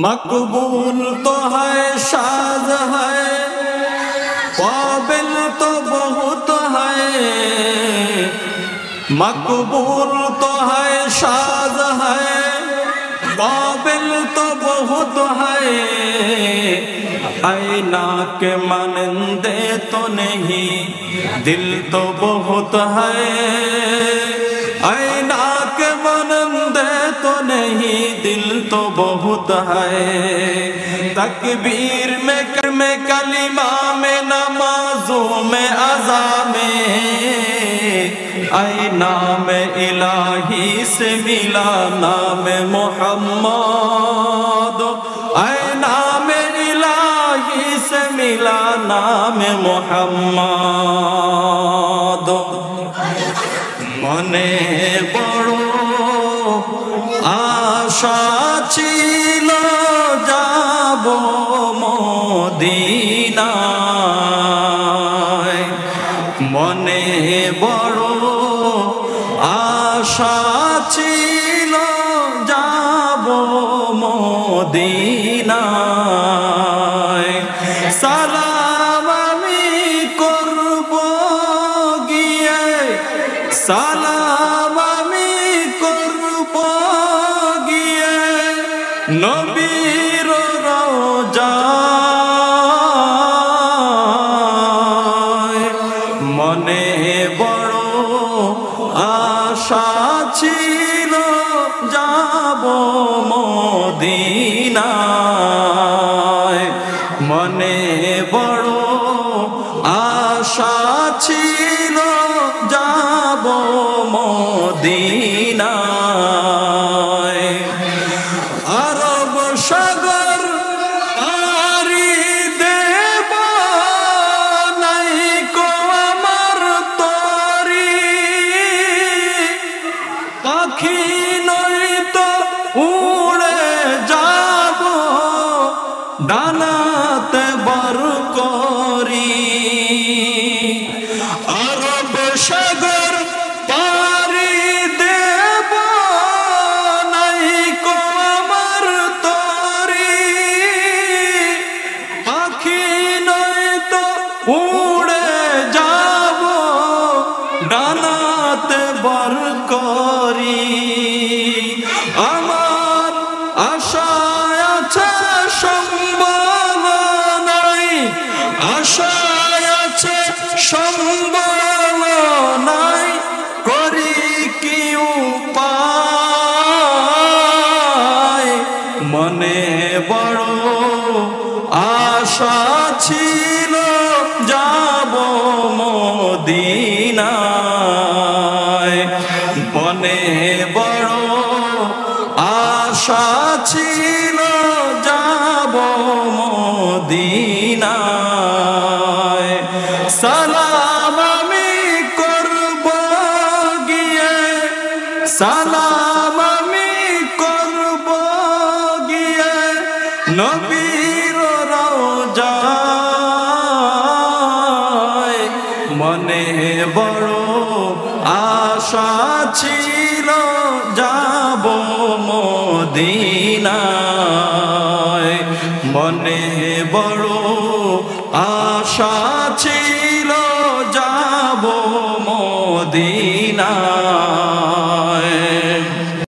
मकबूल तो है शाद है, काबिल तो बहुत है। मकबूल तो है शाद है, काबिल तो बहुत है। आईना के मानंदे तो नहीं, दिल तो बहुत है। आईना के मानंदे तो नहीं, दिल तो बहुत है। तकबीर में कलिमा में नमाजों में अज़ा में, आईना में इलाही से मिला नाम मोहम्मद। आईना में इलाही से मिला नाम मोहम्मद। मने बड़ो आशा छिल जाबो मदीनाय। मने बड़ो आशा छिल जाबो मदीनाय। सालाम आमी करबो गिये, सालाम आमी करबो गिये नबीर रौजाय। मने बड़ो आशा छिल जाबो मदीनाय। मने बड़ो आशा छिल जाबो मदीनाय। अरब सागर पारी देब नाइको आमार तरी, पाखी नयतो उड़े जाबो डानाते बर करी। अरब सागर पारी देब नाइको आमार तरी, पाखी नयतो उड़े जाबो डानाते बर करी। আমার আশায় আছে সম্ভাবনাই, আশায় আছে সম্ভাবনাই, করি কি উপায়। মনে বড় আশা ছিল যাব মদিনায়। মনে বড় আশা ছিল যাব মদিনায়। সালাম আমি করব গিয়ে, সালাম আমি করব গিয়ে নবীর রওজায়। মনে বড় আশা ছিল যাব মদিনায়। মনে বড় আশা ছিল যাব মদিনায়।